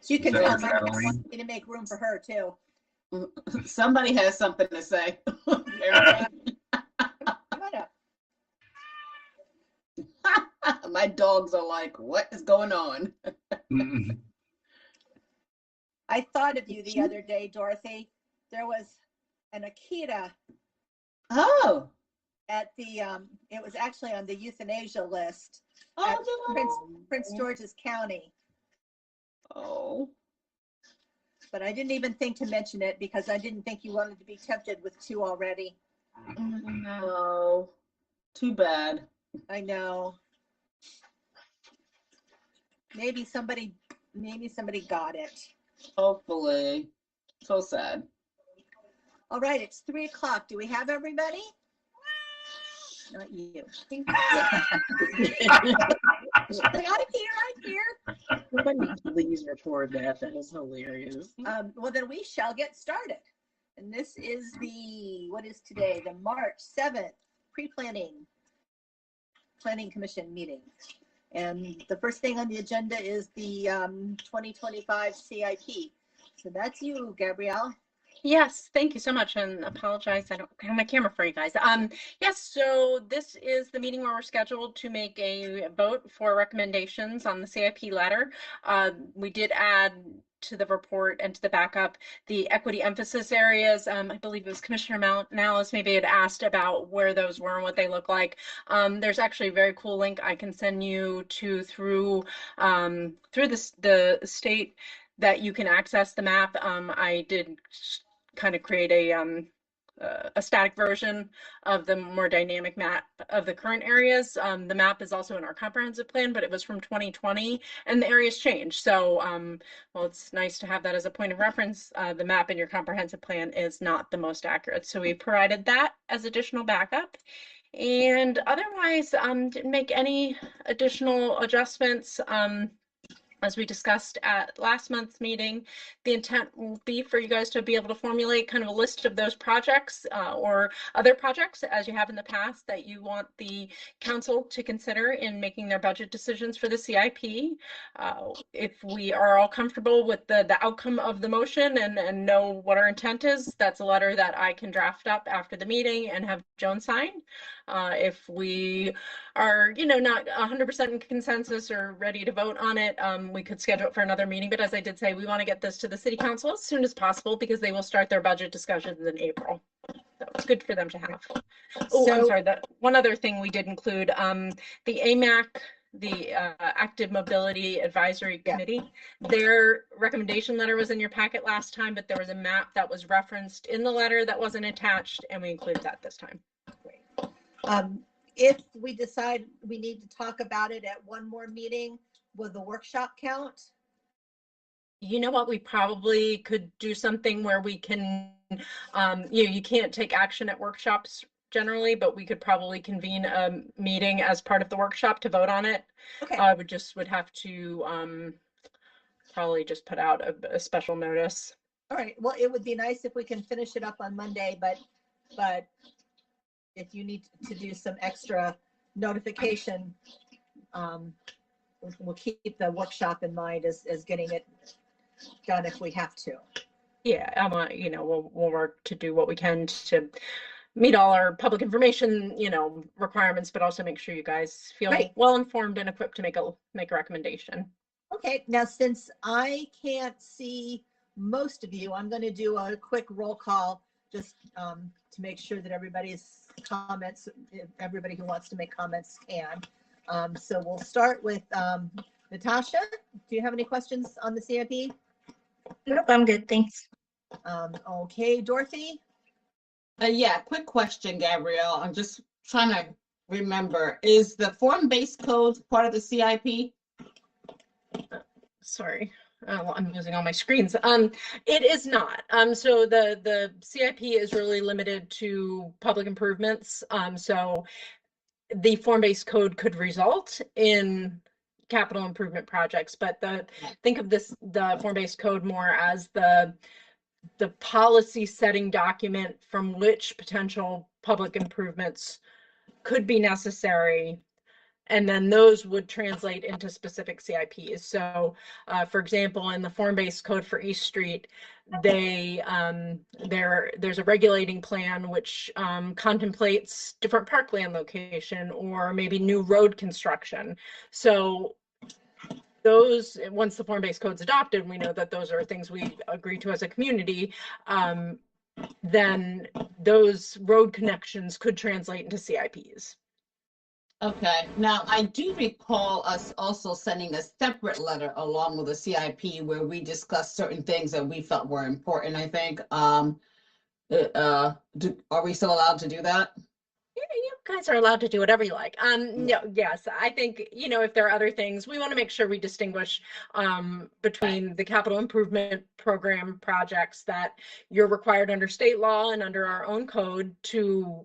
She can Is tell that Mike Adeline? wants me to make room for her too. Somebody has something to say. Come on up. My dogs are like, what is going on? I thought of you the other day, Dorothy. There was an Akita Oh. at the, it was actually on the euthanasia list Oh, at no. Prince George's County. Oh. But I didn't even think to mention it because I didn't think you wanted to be tempted with two already. No. Too bad. I know. Maybe somebody got it. Hopefully. So sad. All right, it's 3:00. Do we have everybody? Not you. I'm here. Somebody please record that. That is hilarious. Well, then we shall get started. And this is what is today? The March 7th planning commission meeting. And the first thing on the agenda is the 2025 CIP. So that's you, Gabrielle. Yes, thank you so much, and apologize, I don't have my camera for you guys. Yes, so this is the meeting where we're scheduled to make a vote for recommendations on the CIP letter. We did add to the report and to the backup the equity emphasis areas. I believe it was Commissioner Malice maybe had asked about where those were and what they look like. There's actually a very cool link I can send you to through the state that you can access the map. I did kind of create a static version of the more dynamic map of the current areas. The map is also in our comprehensive plan, but it was from 2020 and the areas changed. So, well, it's nice to have that as a point of reference. The map in your comprehensive plan is not the most accurate. So we provided that as additional backup. And otherwise, didn't make any additional adjustments. As we discussed at last month's meeting, the intent will be for you guys to be able to formulate kind of a list of those projects or other projects, as you have in the past, that you want the council to consider in making their budget decisions for the CIP. If we are all comfortable with the outcome of the motion and know what our intent is, that's a letter that I can draft up after the meeting and have Joan sign. If we are, not 100% in consensus or ready to vote on it, we could schedule it for another meeting. But as I did say, we want to get this to the city council as soon as possible because they will start their budget discussions in April. So it's good for them to have. Oh, I'm sorry. That one other thing we did include, the AMAC, the Active Mobility Advisory Committee. Their recommendation letter was in your packet last time, but there was a map that was referenced in the letter that wasn't attached, and we included that this time. If we decide we need to talk about it at one more meeting, will the workshop count? You know what, we probably could do something where we can, you can't take action at workshops generally, but we could probably convene a meeting as part of the workshop to vote on it. Okay. Would have to probably just put out a special notice. All right. Well, it would be nice if we can finish it up on Monday, but if you need to do some extra notification, we'll keep the workshop in mind as getting it done if we have to. Yeah, we'll work to do what we can to meet all our public information, requirements, but also make sure you guys feel well informed and equipped to make a recommendation. Okay, now since I can't see most of you, I'm going to do a quick roll call just to make sure that everybody's comments, everybody who wants to make comments can. So we'll start with Natasha. Do you have any questions on the CIP? Nope, I'm good, thanks. Okay, Dorothy? Yeah, quick question, Gabrielle. I'm just trying to remember. Is the form-based code part of the CIP? Sorry. I'm using all my screens. It is not. So the CIP is really limited to public improvements. So the form-based code could result in capital improvement projects, but think of the form-based code more as the policy setting document from which potential public improvements could be necessary And then those would translate into specific CIPs. So, for example, in the form-based code for East Street, there's a regulating plan which contemplates different parkland location or maybe new road construction. So those, once the form-based code's adopted, we know that those are things we agree to as a community. Then those road connections could translate into CIPs. Okay, now I do recall us also sending a separate letter along with a CIP where we discussed certain things that we felt were important, I think. Are we still allowed to do that? You guys are allowed to do whatever you like. No, yes, I think, if there are other things, we want to make sure we distinguish between the capital improvement program projects that you're required under state law and under our own code to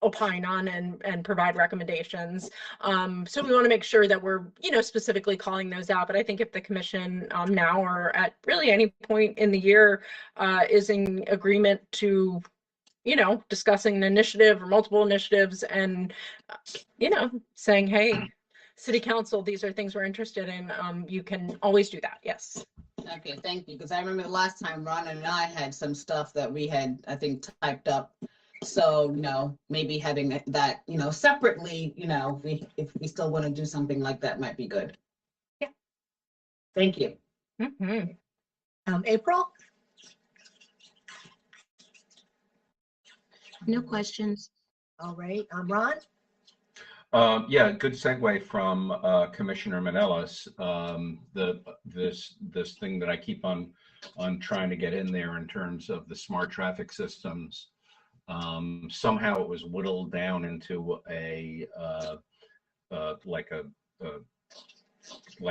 opine on and provide recommendations. So we want to make sure that we're, specifically calling those out. But I think if the commission now or at really any point in the year is in agreement to, discussing an initiative or multiple initiatives and, saying, hey, city council, these are things we're interested in, you can always do that. Yes. Okay, thank you. Because I remember the last time Ron and I had some stuff that we had, I think, typed up. So, maybe having that, separately, if we still want to do something like that might be good. Yeah. Thank you. Mm-hmm. April? No questions. All right, Ron? Yeah, good segue from Commissioner Manelis. This thing that I keep on trying to get in there in terms of the smart traffic systems. Somehow it was whittled down into like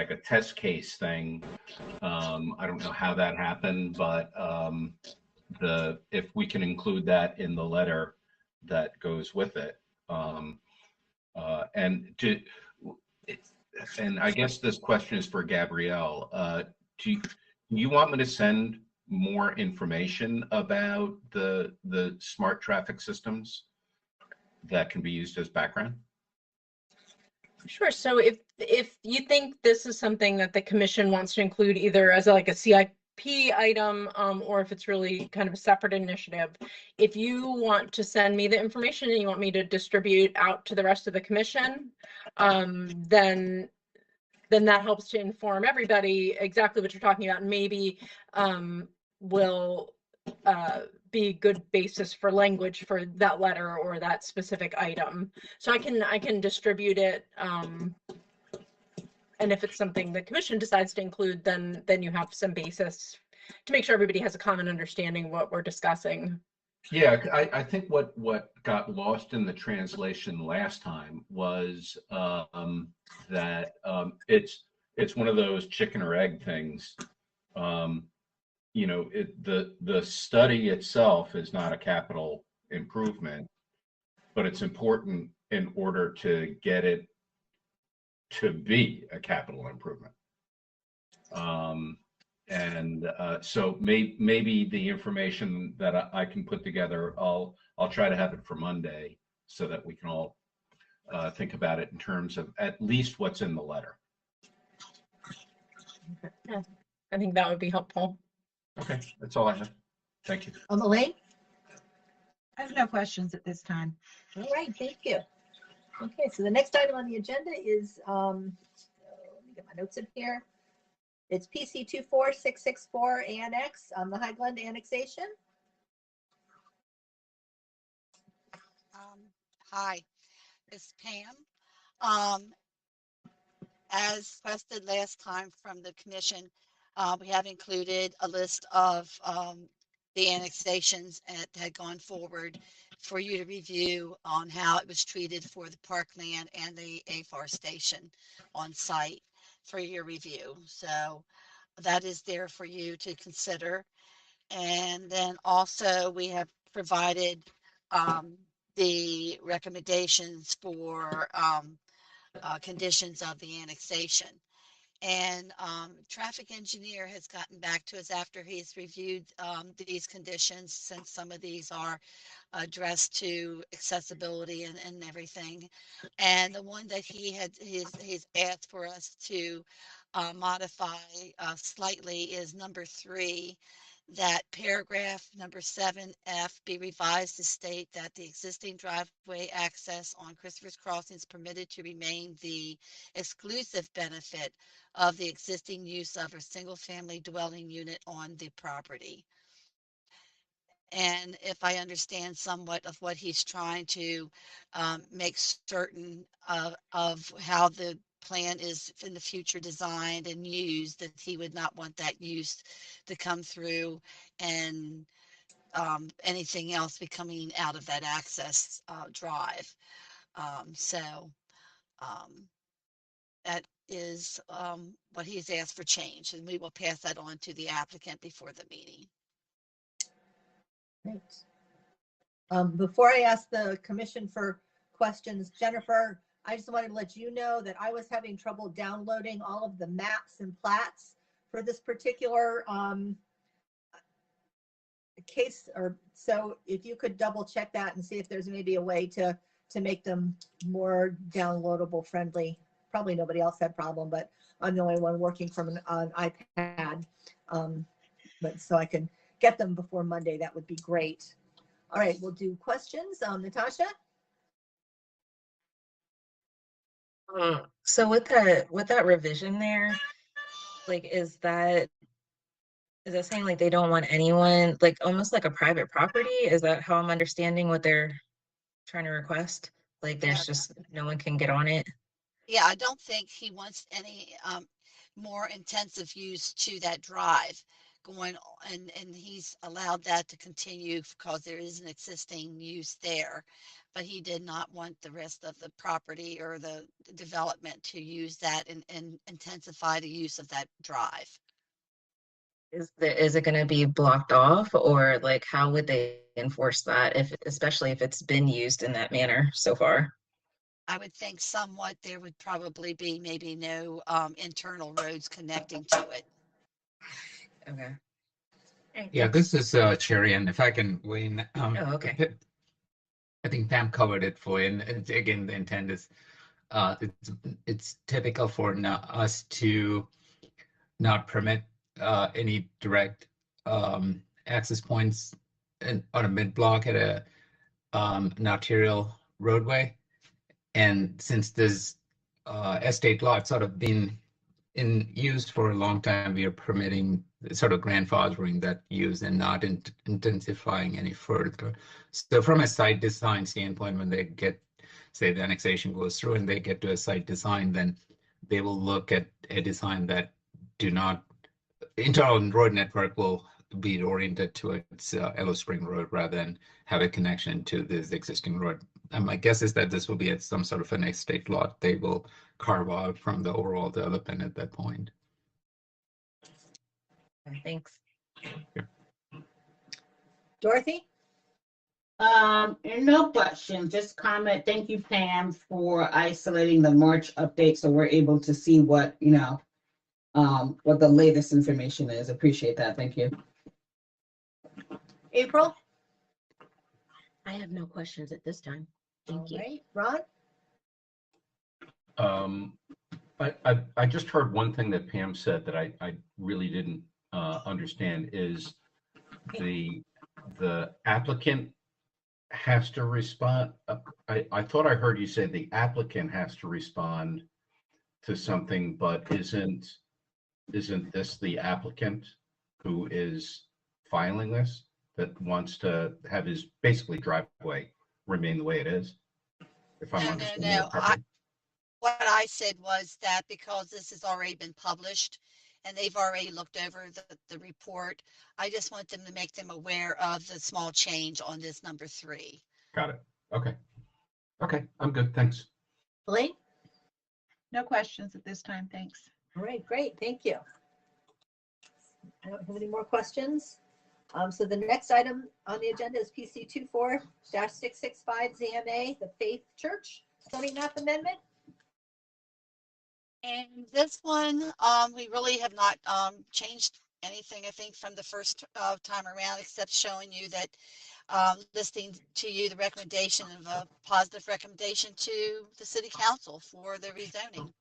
a test case thing. I don't know how that happened, but if we can include that in the letter that goes with it. And I guess this question is for Gabrielle. Do you want me to send more information about the smart traffic systems that can be used as background? Sure. So if you think this is something that the commission wants to include either as like a CIP item, or if it's really kind of a separate initiative, if you want to send me the information and you want me to distribute out to the rest of the commission, then that helps to inform everybody exactly what you're talking about, and maybe will be good basis for language for that letter or that specific item. So I can distribute it, and if it's something the commission decides to include, then you have some basis to make sure everybody has a common understanding of what we're discussing. Yeah, I think what got lost in the translation last time was that it's one of those chicken or egg things. The study itself is not a capital improvement, but it's important in order to get it to be a capital improvement. So maybe the information that I can put together, I'll try to have it for Monday so that we can all think about it in terms of at least what's in the letter. Yeah, I think that would be helpful. Okay, that's all I have. Thank you. Elaine? I have no questions at this time. All right, thank you. Okay, so the next item on the agenda is, let me get my notes in here. It's PC 24664 Annex, the High Glen annexation. Hi, it's Pam. As requested last time from the commission, we have included a list of the annexations that had gone forward for you to review on how it was treated for the parkland and the AFAR station on site for your review. So that is there for you to consider. And then also we have provided the recommendations for conditions of the annexation. And traffic engineer has gotten back to us after he's reviewed these conditions, since some of these are addressed to accessibility and everything. And the one that he's asked for us to modify slightly is number 3, that paragraph number 7F be revised to state that the existing driveway access on Christopher's Crossing is permitted to remain the exclusive benefit of the existing use of a single-family dwelling unit on the property. And if I understand somewhat of what he's trying to make certain of how the plan is in the future designed and used, that he would not want that use to come through and anything else be coming out of that access drive. So that is what he's asked for change, and we will pass that on to the applicant before the meeting. Great. Before I ask the commission for questions, Jennifer, I just wanted to let you know that I was having trouble downloading all of the maps and plats for this particular case, or so if you could double check that and see if there's maybe a way to make them more downloadable friendly. Probably nobody else had problem, but I'm the only one working from an iPad. But so I can get them before Monday, that would be great. All right, we'll do questions. Natasha? So with that revision there, like, is that saying like they don't want anyone, like almost like a private property? Is that how I'm understanding what they're trying to request? Like there's just no one can get on it? Yeah, I don't think he wants any more intensive use to that drive going on, and he's allowed that to continue because there is an existing use there. But he did not want the rest of the property or the development to use that and intensify the use of that drive. Is it going to be blocked off, or like how would they enforce that, if especially if it's been used in that manner so far? I would think somewhat there would probably be maybe no internal roads connecting to it. Okay. Yeah, this is Cherry, and if I can weigh in, Oh, okay. I think Pam covered it for you. And again, the intent is it's typical for us to not permit any direct access points on a mid-block at a an arterial roadway. And since this estate lot sort of been in use for a long time, we are permitting sort of grandfathering that use and not intensifying any further. So from a site design standpoint, when they get, say the annexation goes through and they get to a site design, then they will look at a design that do not, internal road network will be oriented towards Yellow Spring Road rather than have a connection to this existing road. And my guess is that this will be at some sort of an estate lot they will carve out from the overall development at that point. Thanks. Dorothy? No question, just comment. Thank you, Pam, for isolating the March update so we're able to see what, what the latest information is. Appreciate that. Thank you. April? I have no questions at this time. All Thank you. right, Ron? I just heard one thing that Pam said that I really didn't understand is the applicant has to respond. I thought I heard you say the applicant has to respond to something, but isn't this the applicant who is filing this, that wants to have his basically driveway remain the way it is? If I'm understanding it correctly. What I said was that because this has already been published and they've already looked over the report, I just want them to make them aware of the small change on this number 3. Got it. Okay. Okay, I'm good. Thanks. Elaine? No questions at this time, thanks. All right, great, thank you. I don't have any more questions. So the next item on the agenda is PC 24-665 ZMA, the Faith Church zoning map amendment. And this one, we really have not changed anything, I think, from the first time around, except showing you that, listing to you the recommendation of a positive recommendation to the city council for the rezoning.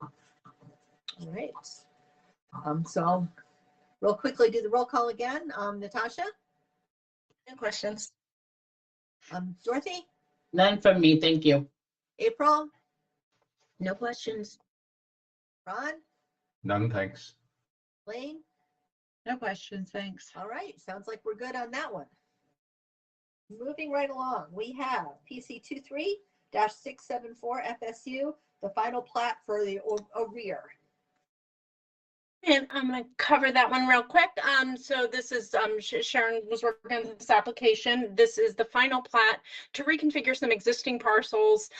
All right. So I'll real quickly do the roll call again. Natasha, No questions. Dorothy, None from me, thank you. April, No questions. Ron, None, thanks. Lane. No questions, thanks. All right, sounds like we're good on that one. Moving right along, we have PC 23-674 FSU, the final plat for the O'Rear. And I'm going to cover that one real quick. So this is Sharon was working on this application. This is the final plat to reconfigure some existing parcels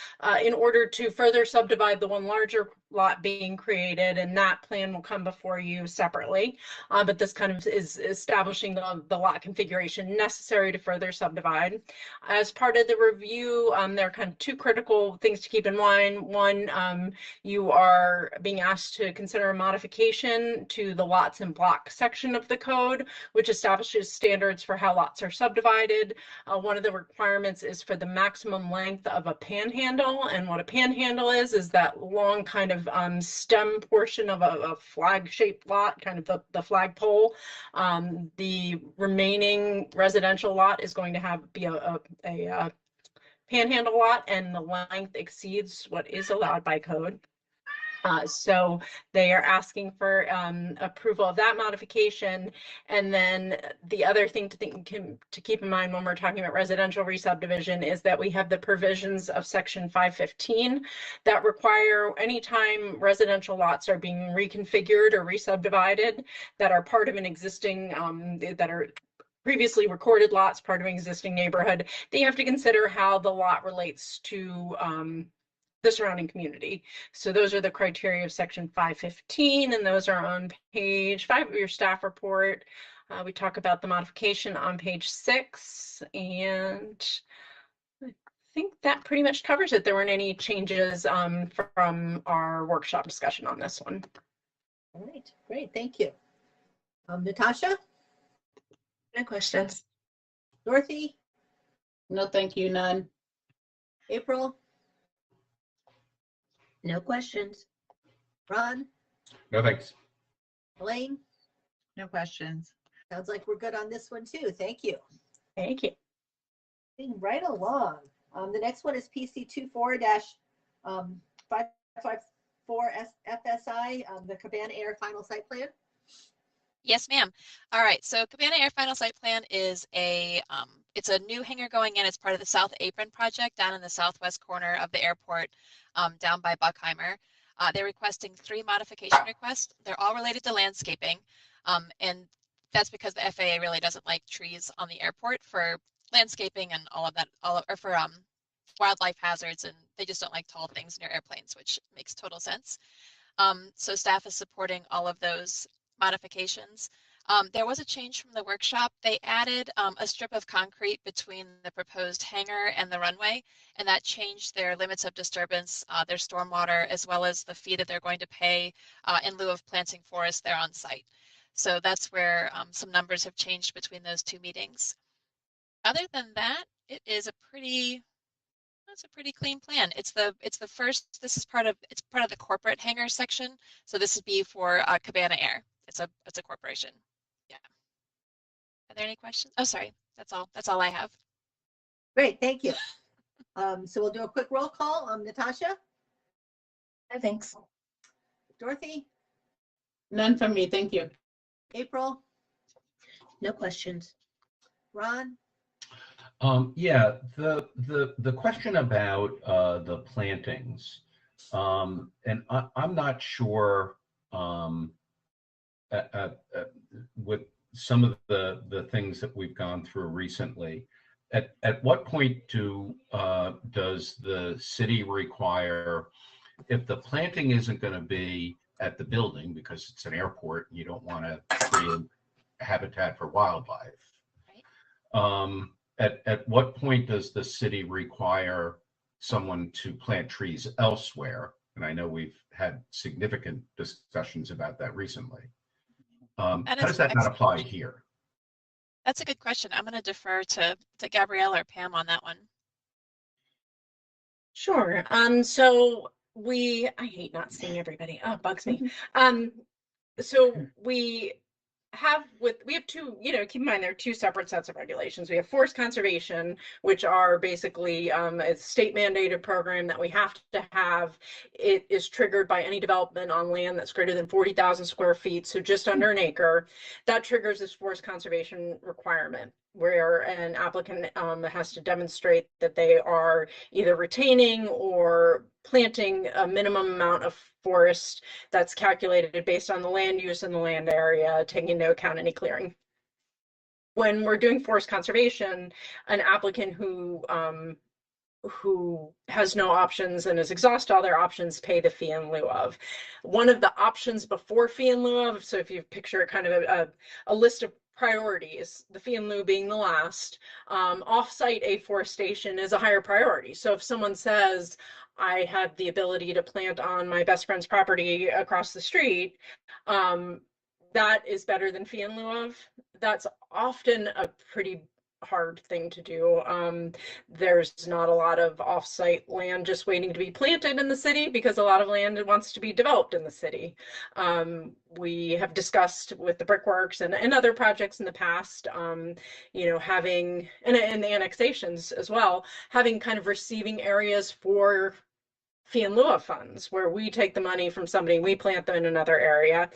in order to further subdivide the one larger lot being created, and that plan will come before you separately. But this kind of is establishing the lot configuration necessary to further subdivide. As part of the review, there are kind of two critical things to keep in mind. One, you are being asked to consider a modification to the lots and block section of the code, which establishes standards for how lots are subdivided. One of the requirements is for the maximum length of a panhandle, and what a panhandle is that long kind of stem portion of a flag-shaped lot, kind of the flagpole. The remaining residential lot is going to be a panhandle lot, and the length exceeds what is allowed by code. So they are asking for approval of that modification. And then the other thing to keep in mind when we're talking about residential re-subdivision is that we have the provisions of section 515 that require anytime residential lots are being reconfigured or re-subdivided that are part of an existing, that are previously recorded lots, part of an existing neighborhood, they have to consider how the lot relates to the surrounding community. So those are the criteria of section 515, and those are on page 5 of your staff report. We talk about the modification on page 6, and I think that pretty much covers it. There weren't any changes from our workshop discussion on this one. All right, great, thank you. Natasha, No questions. Dorothy, No, thank you, none. April, No questions. Ron, No, thanks. Elaine. No questions. Sounds like we're good on this one too. Thank you. Thank you. Moving right along. The next one is PC 24-554 FSI, the Cabana Air final site plan. Yes, ma'am. All right, so Cabana Air Final Site Plan is it's a new hangar going in as part of the South Apron project down in the southwest corner of the airport, down by Buckheimer. They're requesting 3 modification requests. They're all related to landscaping, and that's because the FAA really doesn't like trees on the airport for landscaping and all of that, or for wildlife hazards, and they just don't like tall things near airplanes, which makes total sense. So staff is supporting all of those modifications. There was a change from the workshop. They added a strip of concrete between the proposed hangar and the runway, and that changed their limits of disturbance, their stormwater, as well as the fee that they're going to pay in lieu of planting forest there on site. So that's where some numbers have changed between those 2 meetings. Other than that, it is that's a pretty clean plan. It's the first. This is part of the corporate hangar section. So this would be for Cabana Air. It's a corporation. Yeah. Are there any questions? Oh, sorry. That's all I have. Great, thank you. So we'll do a quick roll call. Natasha, No thanks. Dorothy, None from me, thank you. April, No questions. Ron. Yeah, the question about the plantings, and I'm not sure with some of the things that we've gone through recently. At what point does the city require, if the planting isn't going to be at the building because it's an airport and you don't want to create habitat for wildlife? Right. At what point does the city require someone to plant trees elsewhere And I know we've had significant discussions about that recently. And How it's does that not excellent. apply here? That's a good question. I'm going to defer to Gabrielle or Pam on that one. Sure. So I hate not seeing everybody. Oh, it bugs me. So we have two, keep in mind there are two separate sets of regulations. We have forest conservation, which are basically a state mandated program that we have to have. It is triggered by any development on land that's greater than 40,000 square feet, so just under an acre. That triggers this forest conservation requirement, where an applicant has to demonstrate that they are either retaining or planting a minimum amount of forest that's calculated based on the land use and the land area, taking into account any clearing. When we're doing forest conservation, an applicant who has no options and has exhausted all their options pay the fee in lieu of. One of the options before fee in lieu of, so if you picture kind of a list of priorities, the fee in lieu being the last, off-site afforestation is a higher priority. So if someone says, I have the ability to plant on my best friend's property across the street, that is better than fee in lieu of. That's often a pretty hard thing to do. There's not a lot of off-site land just waiting to be planted in the city because a lot of land wants to be developed in the city. We have discussed with the Brickworks and other projects in the past, having, and the annexations as well, having kind of receiving areas for fee in lieu of funds, where we take the money from somebody, we plant them in another area.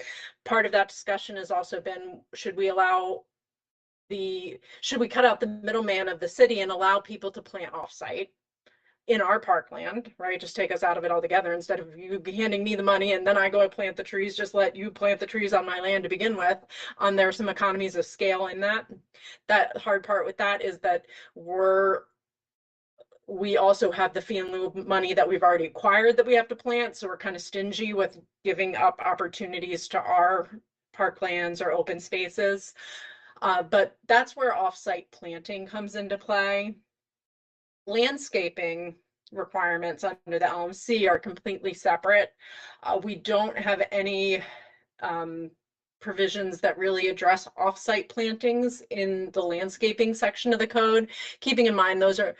Part of that discussion has also been, should we cut out the middleman of the city and allow people to plant offsite in our parkland, right? Just take us out of it altogether instead of you handing me the money and then I go plant the trees, just let you plant the trees on my land to begin with. There are some economies of scale in that. That hard part with that is that we also have the fee in lieu money that we've already acquired that we have to plant. So we're kind of stingy with giving up opportunities to our parklands or open spaces. But that's where offsite planting comes into play. Landscaping requirements under the LMC are completely separate. We don't have any provisions that really address offsite plantings in the landscaping section of the code. Keeping in mind those are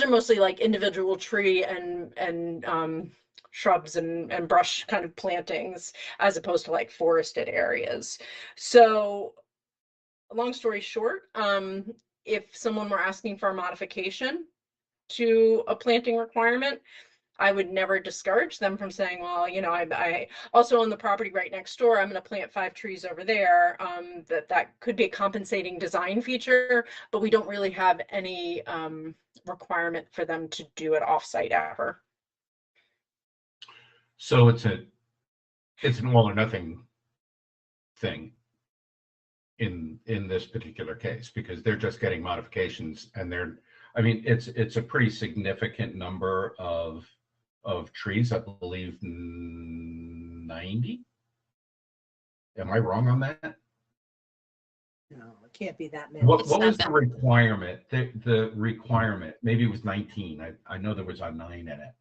mostly like individual tree and shrubs and brush kind of plantings, as opposed to like forested areas. So long story short, if someone were asking for a modification to a planting requirement, I would never discourage them from saying, well, I also own the property right next door. I'm going to plant 5 trees over there. That could be a compensating design feature, but we don't really have any requirement for them to do it offsite ever. So it's an all or nothing thing in this particular case, because they're just getting modifications, and it's a pretty significant number of trees. I believe 90. Am I wrong on that? No, it can't be that many. What was the requirement? The requirement, maybe it was 19. I know there was a 9 in it.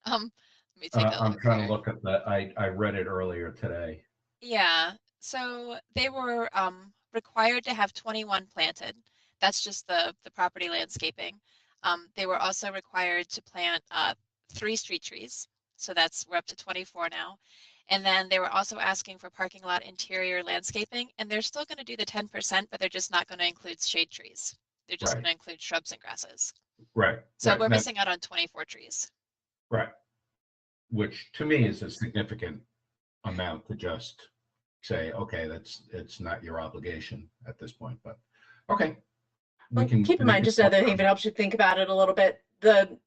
Let me take a look. I'm trying to look at that. I read it earlier today. Yeah, so they were required to have 21 planted. That's just the property landscaping. They were also required to plant 3 street trees. So we're up to 24 now. And then they were also asking for parking lot interior landscaping, and they're still going to do the 10%, but they're just not going to include shade trees. They're just going to include shrubs and grasses. Right. So we're missing out on 24 trees. Right. Which to me is a significant amount to just say, okay, it's not your obligation at this point, but okay. Keep in mind, just another thing that helps you think about it a little bit, the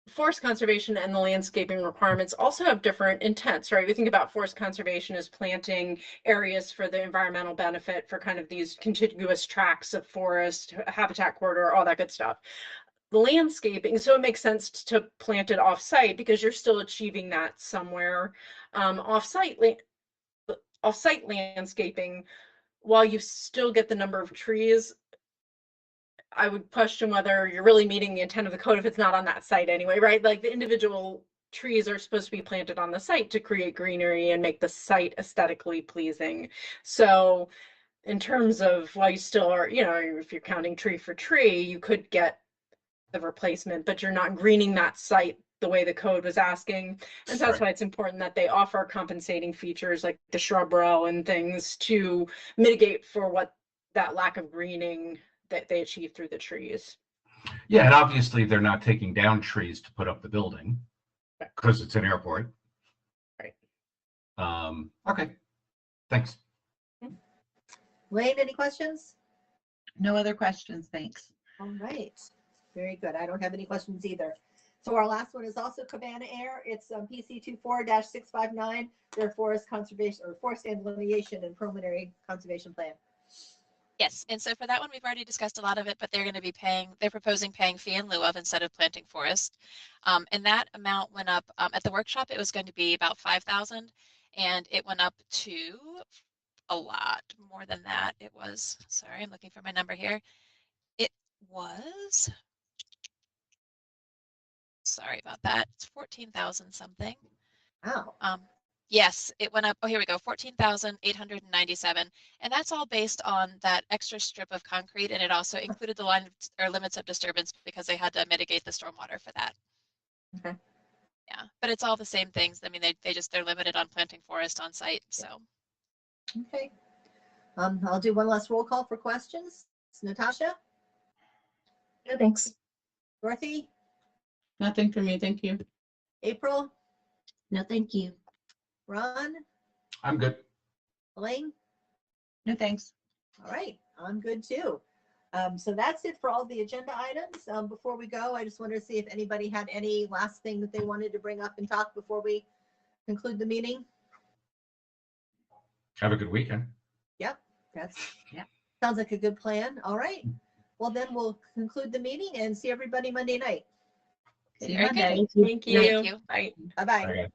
forest conservation and the landscaping requirements also have different intents, right? We think about forest conservation as planting areas for the environmental benefit for kind of these contiguous tracts of forest, habitat corridor, all that good stuff. The landscaping, so it makes sense to plant it off-site because you're still achieving that somewhere. Off-site landscaping, while you still get the number of trees, I would question whether you're really meeting the intent of the code if it's not on that site anyway, right? Like the individual trees are supposed to be planted on the site to create greenery and make the site aesthetically pleasing. So in terms of why you still are, you know, if you're counting tree for tree, you could get the replacement, but you're not greening that site the way the code was asking. And so that's Right. why it's important that they offer compensating features like the shrub row and things to mitigate for what that lack of greening that they achieve through the trees. Yeah, and obviously they're not taking down trees to put up the building because it's an airport. Right. Okay, thanks. Wayne, any questions? No other questions, thanks. All right, very good. I don't have any questions either. So our last one is also Cabana Air. It's PC 24-659, their forest conservation or forest and delineation and preliminary conservation plan. Yes, and so for that one, we've already discussed a lot of it, but they're going to be they're proposing paying fee in lieu of instead of planting forest. And that amount went up at the workshop. It was going to be about 5,000 and it went up to a lot more than that. It was, sorry, I'm looking for my number here. It was, sorry about that. It's 14,000 something. Wow. Yes, it went up. Oh, here we go. 14,897. And that's all based on that extra strip of concrete. And it also included the line or limits of disturbance because they had to mitigate the stormwater for that. Okay. Yeah, but it's all the same things. I mean, they're limited on planting forest on site. So. Okay. I'll do one last roll call for questions. Natasha? No, thanks. Dorothy? Nothing for me, thank you. April? No, thank you. Ron? I'm good. Elaine? No, thanks. All right, I'm good too. So that's it for all the agenda items. Before we go, I just wanted to see if anybody had any last thing that they wanted to bring up and talk before we conclude the meeting. Have a good weekend. Yep, sounds like a good plan. All right. Well, then we'll conclude the meeting and see everybody Monday night. See you Very good. Monday. Thank you. Thank you. Bye. Bye-bye. Okay.